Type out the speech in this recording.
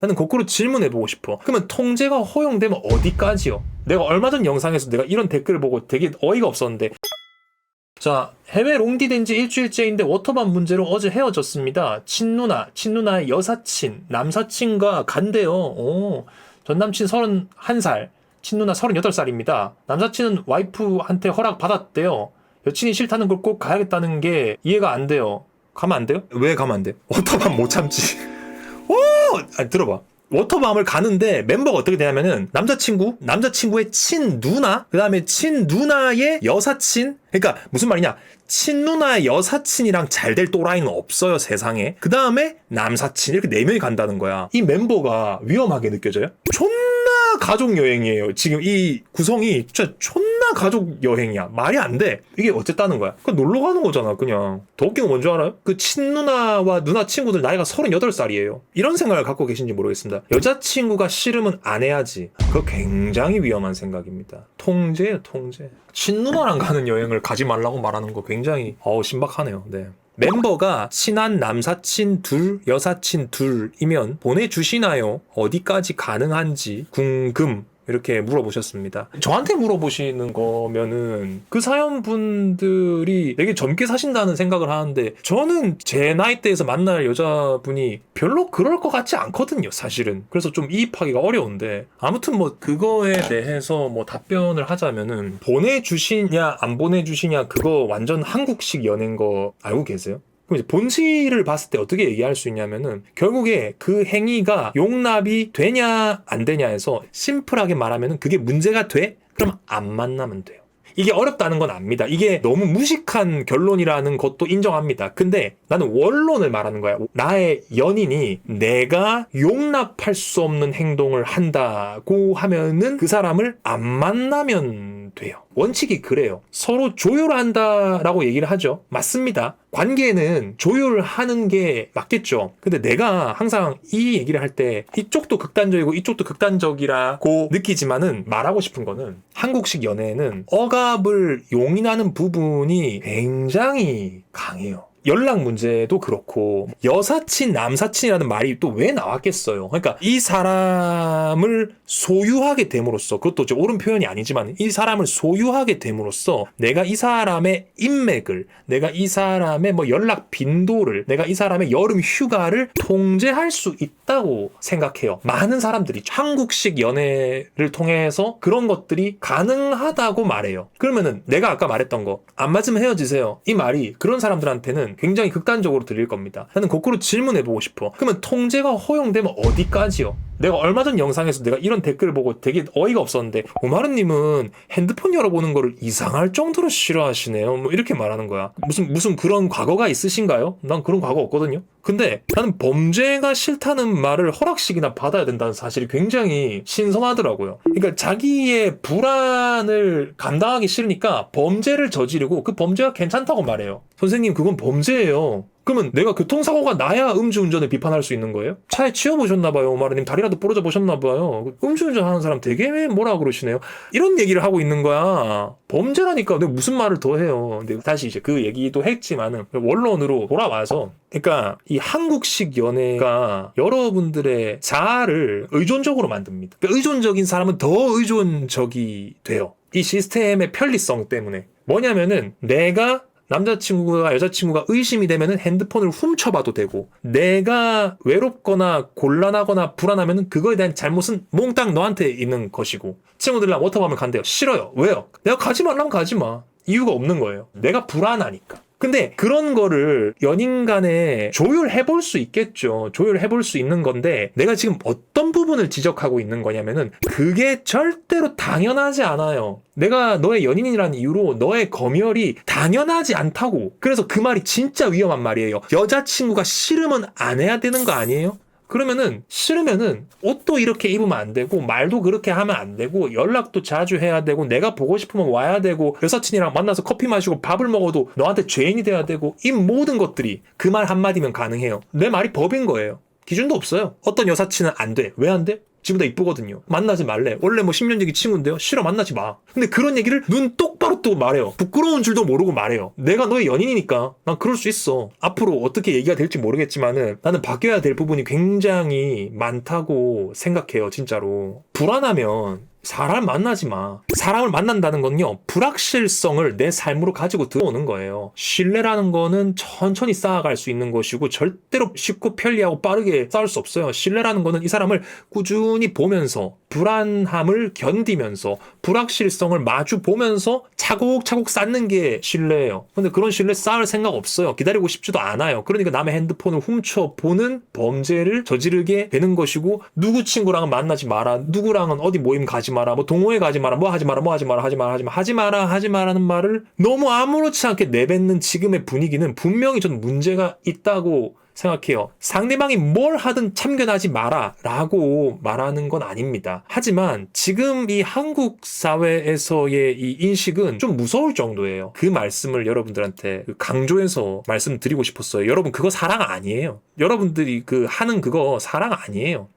나는 거꾸로 질문해보고 싶어. 그러면 통제가 허용되면 어디까지요? 내가 얼마 전 영상에서 내가 이런 댓글을 보고 되게 어이가 없었는데, 자, 해외 롱디된 지 일주일째인데 워터밤 문제로 어제 헤어졌습니다. 친누나의 여사친, 남사친과 간대요. 전남친 31살, 친누나 38살입니다. 남사친은 와이프한테 허락 받았대요. 여친이 싫다는 걸 꼭 가야겠다는 게 이해가 안 돼요. 가면 안 돼요? 왜 가면 안 돼? 워터밤 못 참지. 아니, 들어봐. 워터밤을 가는데 멤버가 어떻게 되냐면은 남자친구의 친누나, 그 다음에 친누나의 여사친. 그러니까 무슨 말이냐? 친누나의 여사친이랑 잘 될 또라이는 없어요, 세상에. 그 다음에 남사친, 이렇게 4명이 간다는 거야. 이 멤버가 위험하게 느껴져요? 존나 가족 여행이에요. 지금 이 구성이 진짜 존나 가족 여행이야. 말이 안 돼. 이게 어쨌다는 거야? 그냥 놀러 가는 거잖아, 그냥. 더 웃긴 건 뭔지 알아요? 그 친누나와 누나 친구들 나이가 38살이에요. 이런 생각을 갖고 계신지 모르겠습니다. 여자친구가 싫으면 안 해야지. 그거 굉장히 위험한 생각입니다. 통제예요, 통제. 친누나랑 가는 여행을 가지 말라고 말하는 거 굉장히 신박하네요. 네. 멤버가 친한 남사친 둘, 여사친 둘이면 보내주시나요? 어디까지 가능한지 궁금. 이렇게 물어보셨습니다. 저한테 물어보시는 거면은 그 사연분들이 되게 젊게 사신다는 생각을 하는데, 저는 제 나이대에서 만날 여자분이 별로 그럴 것 같지 않거든요, 사실은. 그래서 좀 이입하기가 어려운데, 아무튼 뭐 그거에 대해서 뭐 답변을 하자면은, 보내주시냐 안 보내주시냐 그거 완전 한국식 연애인 거 알고 계세요? 그럼 이제 본질을 봤을 때 어떻게 얘기할 수 있냐면은, 결국에 그 행위가 용납이 되냐 안 되냐에서 심플하게 말하면은 그게 문제가 돼? 그럼 안 만나면 돼요. 이게 어렵다는 건 압니다. 이게 너무 무식한 결론이라는 것도 인정합니다. 근데 나는 원론을 말하는 거야. 나의 연인이 내가 용납할 수 없는 행동을 한다고 하면은 그 사람을 안 만나면 돼요. 원칙이 그래요. 서로 조율한다라고 얘기를 하죠. 맞습니다. 관계는 조율하는 게 맞겠죠. 근데 내가 항상 이 얘기를 할 때 이쪽도 극단적이고 이쪽도 극단적이라고 느끼지만은, 말하고 싶은 거는 한국식 연애는 억압을 용인하는 부분이 굉장히 강해요. 연락 문제도 그렇고, 여사친, 남사친이라는 말이 또 왜 나왔겠어요? 그러니까 이 사람을 소유하게 됨으로써, 그것도 이제 옳은 표현이 아니지만 이 사람을 소유하게 됨으로써 내가 이 사람의 인맥을, 내가 이 사람의 뭐 연락 빈도를, 내가 이 사람의 여름 휴가를 통제할 수 있다고 생각해요. 많은 사람들이 한국식 연애를 통해서 그런 것들이 가능하다고 말해요. 그러면은 내가 아까 말했던 거, 안 맞으면 헤어지세요, 이 말이 그런 사람들한테는 굉장히 극단적으로 들릴 겁니다. 나는 거꾸로 질문해보고 싶어. 그러면 통제가 허용되면 어디까지요? 내가 얼마 전 영상에서 내가 이런 댓글을 보고 되게 어이가 없었는데, 오마르님은 핸드폰 열어보는 거를 이상할 정도로 싫어하시네요, 뭐 이렇게 말하는 거야. 무슨 그런 과거가 있으신가요? 난 그런 과거 없거든요. 근데 나는 범죄가 싫다는 말을 허락식이나 받아야 된다는 사실이 굉장히 신선하더라고요. 그러니까 자기의 불안을 감당하기 싫으니까 범죄를 저지르고 그 범죄가 괜찮다고 말해요. 선생님, 그건 범죄예요. 그러면 내가 교통사고가 나야 음주운전을 비판할 수 있는 거예요? 차에 치여보셨나봐요, 오마르님. 다리라도 부러져 보셨나봐요. 음주운전 하는 사람 되게 뭐라 그러시네요. 이런 얘기를 하고 있는 거야. 범죄라니까 내가 무슨 말을 더 해요. 근데 다시 이제 그 얘기도 했지만은 원론으로 돌아와서, 그러니까 이 한국식 연애가 여러분들의 자아를 의존적으로 만듭니다. 그러니까 의존적인 사람은 더 의존적이 돼요. 이 시스템의 편리성 때문에. 뭐냐면은 내가 남자친구가 여자친구가 의심이 되면은 핸드폰을 훔쳐봐도 되고, 내가 외롭거나 곤란하거나 불안하면은 그거에 대한 잘못은 몽땅 너한테 있는 것이고, 친구들이랑 워터밤을 간대요. 싫어요. 왜요? 내가 가지 말라면 가지 마. 이유가 없는 거예요. 내가 불안하니까. 근데 그런 거를 연인 간에 조율해볼 수 있겠죠. 조율해볼 수 있는 건데, 내가 지금 어떤 부분을 지적하고 있는 거냐면은, 그게 절대로 당연하지 않아요. 내가 너의 연인이라는 이유로 너의 검열이 당연하지 않다고. 그래서 그 말이 진짜 위험한 말이에요. 여자친구가 싫으면 안 해야 되는 거 아니에요? 그러면은 싫으면은 옷도 이렇게 입으면 안 되고, 말도 그렇게 하면 안 되고, 연락도 자주 해야 되고, 내가 보고 싶으면 와야 되고, 여사친이랑 만나서 커피 마시고 밥을 먹어도 너한테 죄인이 돼야 되고, 이 모든 것들이 그 말 한마디면 가능해요. 내 말이 법인 거예요. 기준도 없어요. 어떤 여사친은 안 돼. 왜 안 돼? 지금보다 이쁘거든요. 만나지 말래. 원래 뭐 10년 지기 친구인데요. 싫어, 만나지 마. 근데 그런 얘기를 눈 똑바로 뜨고 말해요. 부끄러운 줄도 모르고 말해요. 내가 너의 연인이니까 난 그럴 수 있어. 앞으로 어떻게 얘기가 될지 모르겠지만은 나는 바뀌어야 될 부분이 굉장히 많다고 생각해요. 진짜로. 불안하면 사람 만나지 마. 사람을 만난다는 건요, 불확실성을 내 삶으로 가지고 들어오는 거예요. 신뢰라는 거는 천천히 쌓아갈 수 있는 것이고 절대로 쉽고 편리하고 빠르게 쌓을 수 없어요. 신뢰라는 거는 이 사람을 꾸준히 보면서 불안함을 견디면서 불확실성을 마주 보면서 차곡차곡 쌓는 게 신뢰예요. 근데 그런 신뢰 쌓을 생각 없어요. 기다리고 싶지도 않아요. 그러니까 남의 핸드폰을 훔쳐보는 범죄를 저지르게 되는 것이고, 누구 친구랑은 만나지 마라, 누구랑은 어디 모임 가지 마라, 뭐 동호회 가지 마라, 뭐 하지 마라, 뭐 하지 마라, 하지 마라는 말을 너무 아무렇지 않게 내뱉는 지금의 분위기는 분명히 전 문제가 있다고 생각해요. 상대방이 뭘 하든 참견하지 마라 라고 말하는 건 아닙니다. 하지만 지금 이 한국 사회에서의 이 인식은 좀 무서울 정도예요. 그 말씀을 여러분들한테 강조해서 말씀드리고 싶었어요. 여러분, 그거 사랑 아니에요. 여러분들이 하는 그거 사랑 아니에요.